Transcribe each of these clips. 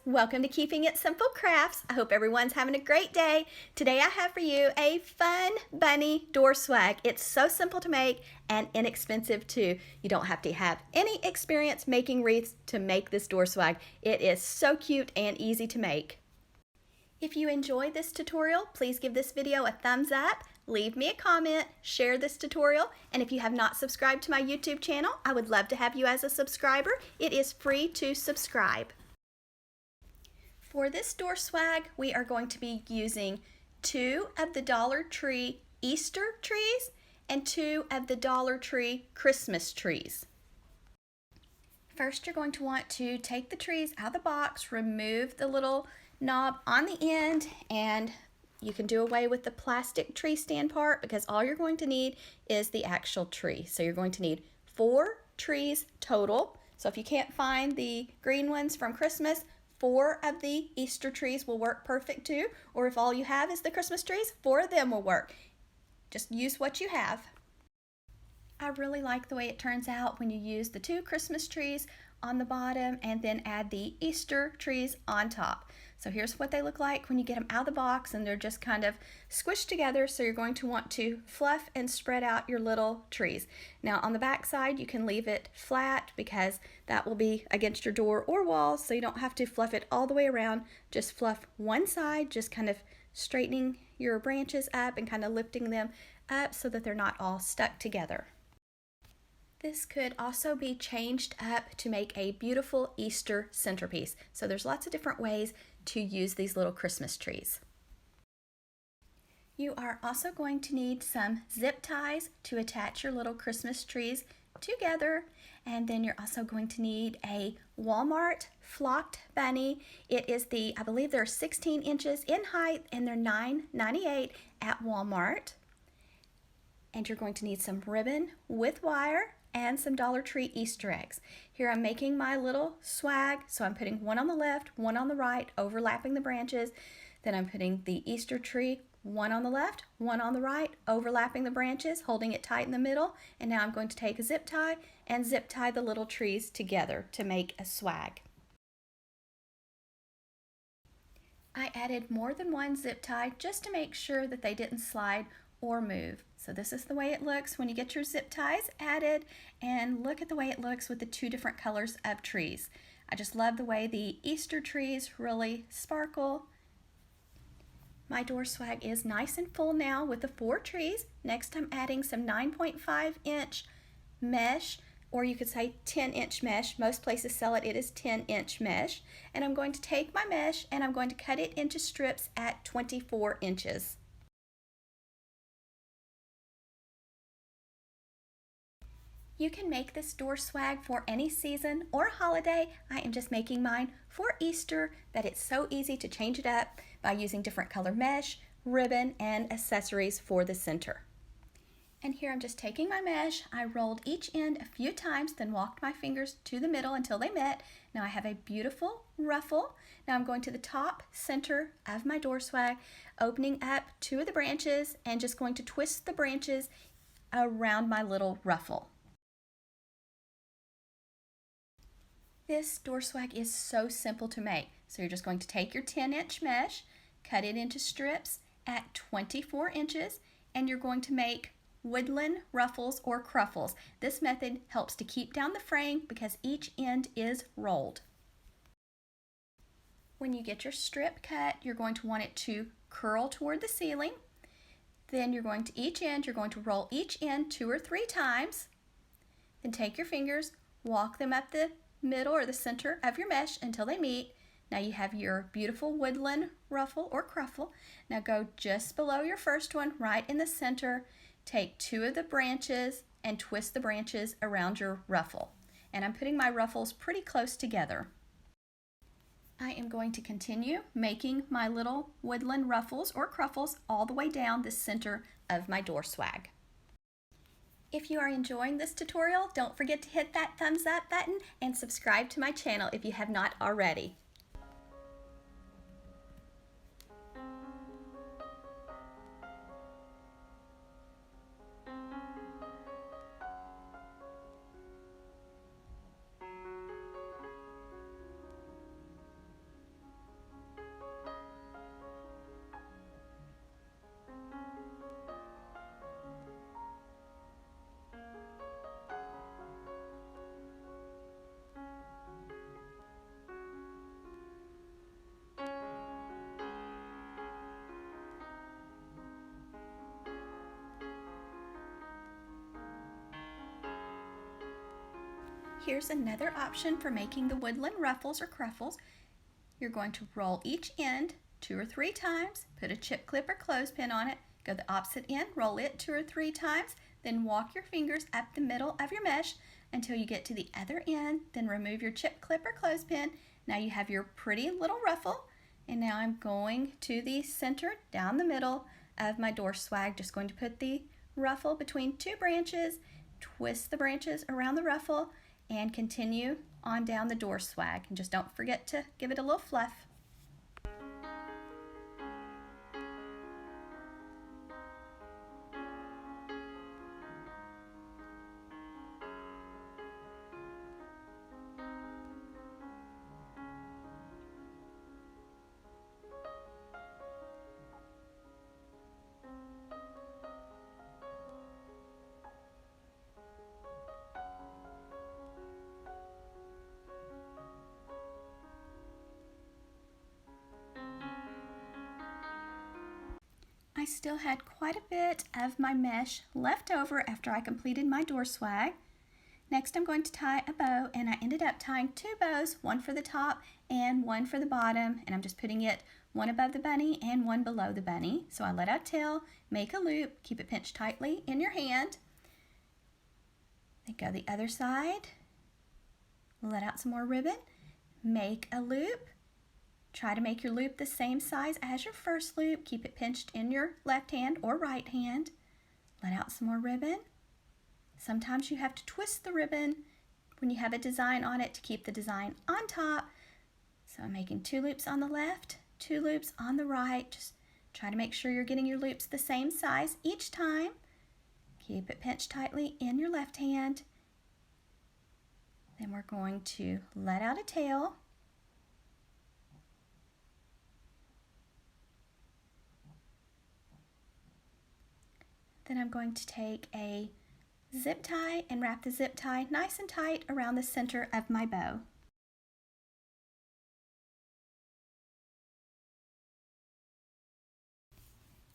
welcome to Keeping It Simple Crafts. I hope everyone's having a great day. Today I have for you a fun bunny door swag. It's so simple to make and inexpensive too. You don't have to have any experience making wreaths to make this door swag. It is so cute and easy to make. If you enjoyed this tutorial, please give this video a thumbs up, leave me a comment, share this tutorial, and if you have not subscribed to my YouTube channel, I would love to have you as a subscriber. It is free to subscribe. For this door swag, we are going to be using 2 of the Dollar Tree Easter trees and 2 of the Dollar Tree Christmas trees. First, you're going to want to take the trees out of the box, remove the little knob on the end, and you can do away with the plastic tree stand part because all you're going to need is the actual tree. So you're going to need 4 trees total. So if you can't find the green ones from Christmas, 4 of the Easter trees will work perfect too. Or if all you have is the Christmas trees, 4 of them will work. Just use what you have. I really like the way it turns out when you use the 2 Christmas trees on the bottom and then add the Easter trees on top. So here's what they look like when you get them out of the box, and they're just kind of squished together. So you're going to want to fluff and spread out your little trees. Now on the back side, you can leave it flat because that will be against your door or wall, so you don't have to fluff it all the way around. Just fluff one side, just kind of straightening your branches up and kind of lifting them up so that they're not all stuck together. This could also be changed up to make a beautiful Easter centerpiece. So there's lots of different ways to use these little Christmas trees. You are also going to need some zip ties to attach your little Christmas trees together. And then you're also going to need a Walmart flocked bunny. It is I believe they're 16 inches in height and they're $9.98 at Walmart. And you're going to need some ribbon with wire and some Dollar Tree Easter eggs. Here I'm making my little swag, so I'm putting one on the left, one on the right, overlapping the branches. Then I'm putting the Easter tree, one on the left, one on the right, overlapping the branches, holding it tight in the middle. And now I'm going to take a zip tie and zip tie the little trees together to make a swag. I added more than one zip tie just to make sure that they didn't slide or move. So this is the way it looks when you get your zip ties added, and look at the way it looks with the 2 different colors of trees. I just love the way the Easter trees really sparkle. My door swag is nice and full now with the 4 trees. Next I'm adding some 9.5-inch mesh, or you could say 10-inch mesh. Most places sell it, it is 10-inch mesh. And I'm going to take my mesh and I'm going to cut it into strips at 24 inches. You can make this door swag for any season or holiday. I am just making mine for Easter, but it's so easy to change it up by using different color mesh, ribbon, and accessories for the center. And here I'm just taking my mesh. I rolled each end a few times, then walked my fingers to the middle until they met. Now I have a beautiful ruffle. Now I'm going to the top center of my door swag, opening up 2 of the branches and just going to twist the branches around my little ruffle. This door swag is so simple to make. So you're just going to take your 10-inch mesh, cut it into strips at 24 inches, and you're going to make woodland ruffles or cruffles. This method helps to keep down the frame because each end is rolled. When you get your strip cut, you're going to want it to curl toward the ceiling. Then you're going to you're going to roll each end 2 or 3 times. Then take your fingers, walk them up the middle or the center of your mesh until they meet. Now you have your beautiful woodland ruffle or cruffle. Now go just below your first one, right in the center. Take 2 of the branches and twist the branches around your ruffle. And I'm putting my ruffles pretty close together. I am going to continue making my little woodland ruffles or cruffles all the way down the center of my door swag. If you are enjoying this tutorial, don't forget to hit that thumbs up button and subscribe to my channel if you have not already. here's another option for making the woodland ruffles or cruffles. You're going to roll each end 2 or 3 times, put a chip clip or clothespin on it, go the opposite end, roll it 2 or 3 times, then walk your fingers up the middle of your mesh until you get to the other end, then remove your chip clip or clothespin. Now you have your pretty little ruffle, and now I'm going to the center down the middle of my door swag. Just going to put the ruffle between 2 branches, twist the branches around the ruffle, and continue on down the door swag. And just don't forget to give it a little fluff. I still had quite a bit of my mesh left over after I completed my door swag. Next I'm going to tie a bow, and I ended up tying 2 bows, one for the top and one for the bottom, and I'm just putting it one above the bunny and one below the bunny. So I let out tail, make a loop, keep it pinched tightly in your hand, then go the other side, let out some more ribbon, make a loop. Try to make your loop the same size as your first loop. Keep it pinched in your left hand or right hand. Let out some more ribbon. Sometimes you have to twist the ribbon when you have a design on it to keep the design on top. So I'm making 2 loops on the left, 2 loops on the right. Just try to make sure you're getting your loops the same size each time. Keep it pinched tightly in your left hand. Then we're going to let out a tail. Then I'm going to take a zip tie and wrap the zip tie nice and tight around the center of my bow.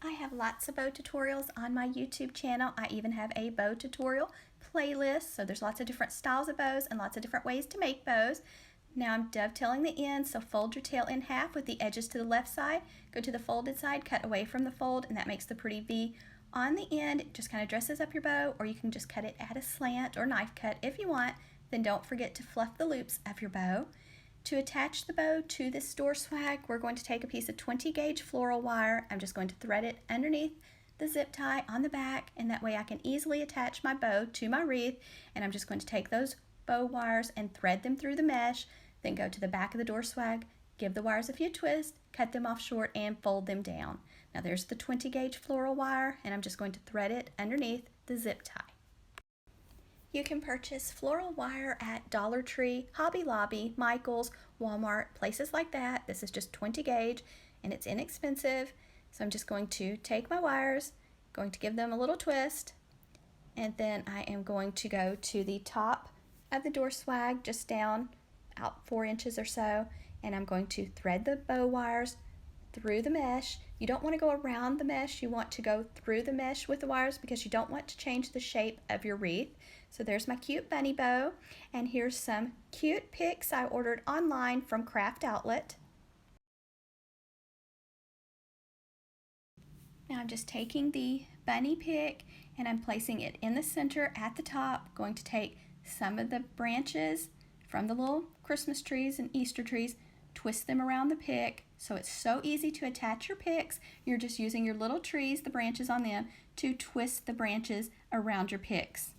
I have lots of bow tutorials on my YouTube channel. I even have a bow tutorial playlist, so there's lots of different styles of bows and lots of different ways to make bows. Now I'm dovetailing the ends, so fold your tail in half with the edges to the left side, go to the folded side, cut away from the fold, and that makes the pretty V on the end. It just kind of dresses up your bow, or you can just cut it at a slant or knife cut if you want. Then don't forget to fluff the loops of your bow. To attach the bow to this door swag, we're going to take a piece of 20 gauge floral wire. I'm just going to thread it underneath the zip tie on the back, and that way I can easily attach my bow to my wreath. And I'm just going to take those bow wires and thread them through the mesh, then go to the back of the door swag, give the wires a few twists, cut them off short, and fold them down. Now there's the 20 gauge floral wire, and I'm just going to thread it underneath the zip tie. You can purchase floral wire at Dollar Tree, Hobby Lobby, Michael's, Walmart, places like that. This is just 20 gauge and it's inexpensive. So I'm just going to take my wires, going to give them a little twist, and then I am going to go to the top of the door swag, just down out 4 inches or so, and I'm going to thread the bow wires through the mesh. You don't want to go around the mesh, you want to go through the mesh with the wires because you don't want to change the shape of your wreath. So there's my cute bunny bow, and here's some cute picks I ordered online from Craft Outlet. Now I'm just taking the bunny pick and I'm placing it in the center at the top. Going to take some of the branches from the little Christmas trees and Easter trees, twist them around the pick. So it's so easy to attach your picks. You're just using your little trees, the branches on them, to twist the branches around your picks.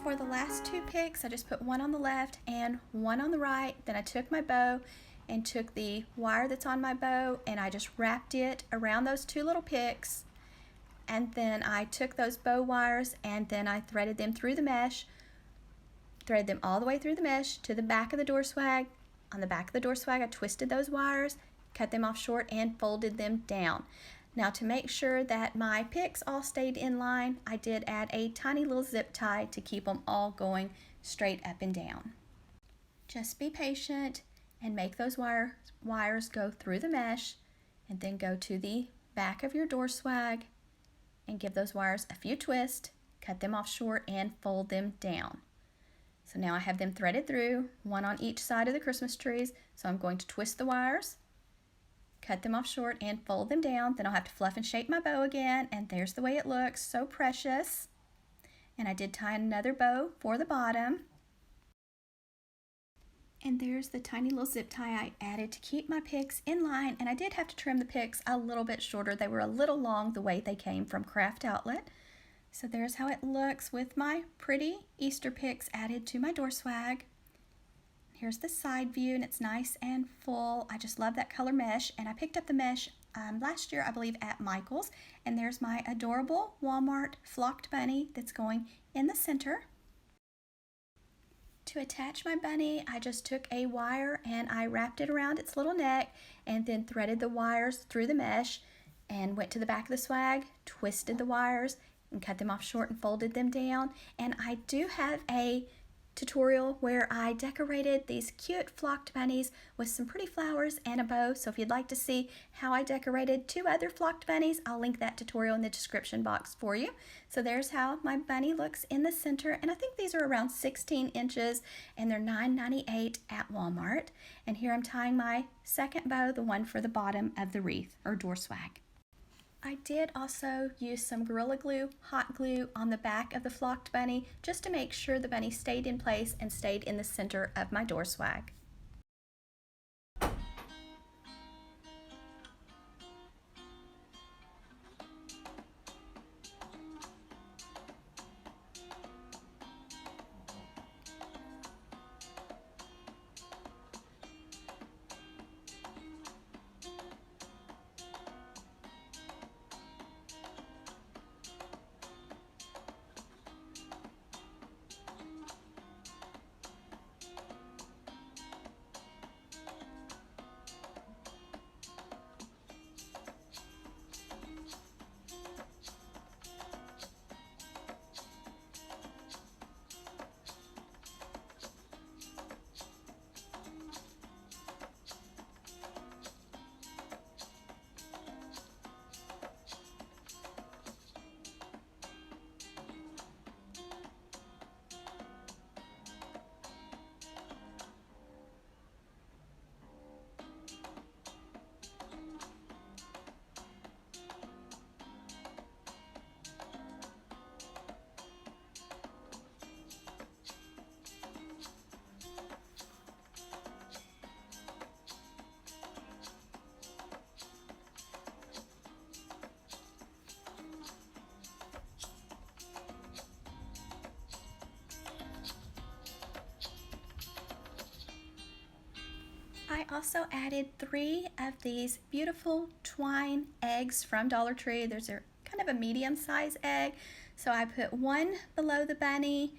For the last 2 picks, I just put one on the left and one on the right. Then I took my bow and took the wire that's on my bow and I just wrapped it around those 2 little picks. and then I took those bow wires and then I threaded them through the mesh, threaded them all the way through the mesh to the back of the door swag. On the back of the door swag, I twisted those wires, cut them off short, and folded them down. Now, to make sure that my picks all stayed in line, I did add a tiny little zip tie to keep them all going straight up and down. Just be patient and make those wires go through the mesh, and then go to the back of your door swag and give those wires a few twists, cut them off short, and fold them down. So now I have them threaded through, one on each side of the Christmas trees. So I'm going to twist the wires, cut them off short, and fold them down. Then I'll have to fluff and shape my bow again, and there's the way it looks, so precious. And I did tie another bow for the bottom. And there's the tiny little zip tie I added to keep my picks in line, and I did have to trim the picks a little bit shorter. They were a little long the way they came from Craft Outlet. So there's how it looks with my pretty Easter picks added to my door swag. Here's the side view, and it's nice and full. I just love that color mesh, and I picked up the mesh last year, I believe, at Michael's. And there's my adorable Walmart flocked bunny that's going in the center. To attach my bunny, I just took a wire and I wrapped it around its little neck and then threaded the wires through the mesh and went to the back of the swag, twisted the wires, and cut them off short and folded them down. And I do have a tutorial where I decorated these cute flocked bunnies with some pretty flowers and a bow. So if you'd like to see how I decorated 2 other flocked bunnies, I'll link that tutorial in the description box for you. So there's how my bunny looks in the center, and I think these are around 16 inches and they're $9.98 at Walmart. And here I'm tying my second bow, the one for the bottom of the wreath or door swag. I did also use some Gorilla Glue, hot glue, on the back of the flocked bunny just to make sure the bunny stayed in place and stayed in the center of my door swag. I also added 3 of these beautiful twine eggs from Dollar Tree. There's a kind of a medium-sized egg. So I put one below the bunny,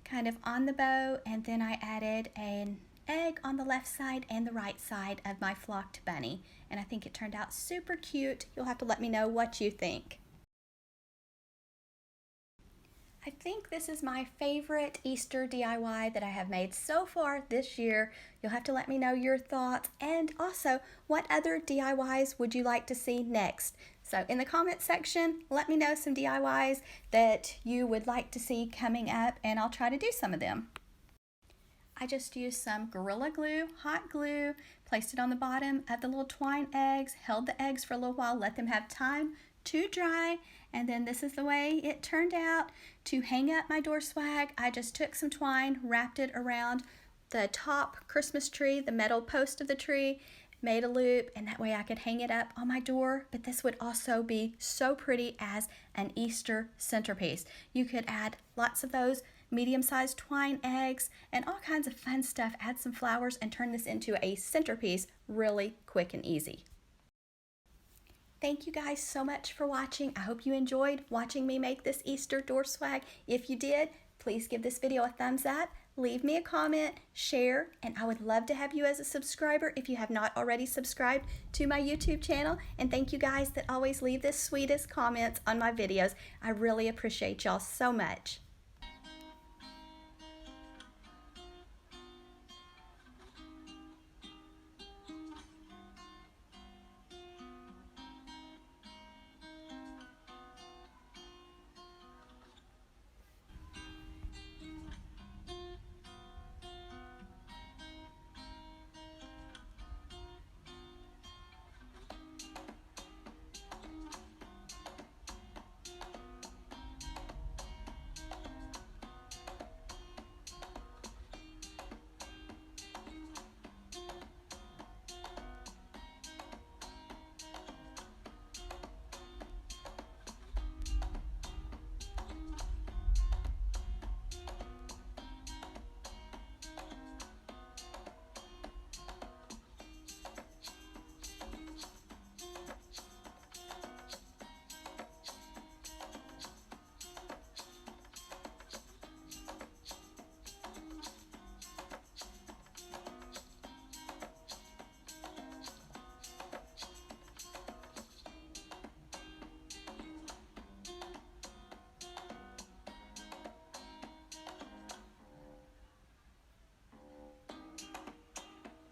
kind of on the bow, and then I added an egg on the left side and the right side of my flocked bunny. And I think it turned out super cute. You'll have to let me know what you think. I think this is my favorite Easter DIY that I have made so far this year. You'll have to let me know your thoughts, and also what other DIYs would you like to see next. So in the comment section, let me know some DIYs that you would like to see coming up, and I'll try to do some of them. I just used some Gorilla Glue, hot glue, placed it on the bottom of the little twine eggs, held the eggs for a little while, let them have time to dry, and then this is the way it turned out. To hang up my door swag, I just took some twine, wrapped it around the top Christmas tree, the metal post of the tree, made a loop, and that way I could hang it up on my door. But this would also be so pretty as an Easter centerpiece. You could add lots of those medium-sized twine eggs and all kinds of fun stuff, add some flowers, and turn this into a centerpiece really quick and easy. Thank you guys so much for watching. I hope you enjoyed watching me make this Easter door swag. If you did, please give this video a thumbs up, leave me a comment, share, and I would love to have you as a subscriber if you have not already subscribed to my YouTube channel. And thank you guys that always leave the sweetest comments on my videos. I really appreciate y'all so much.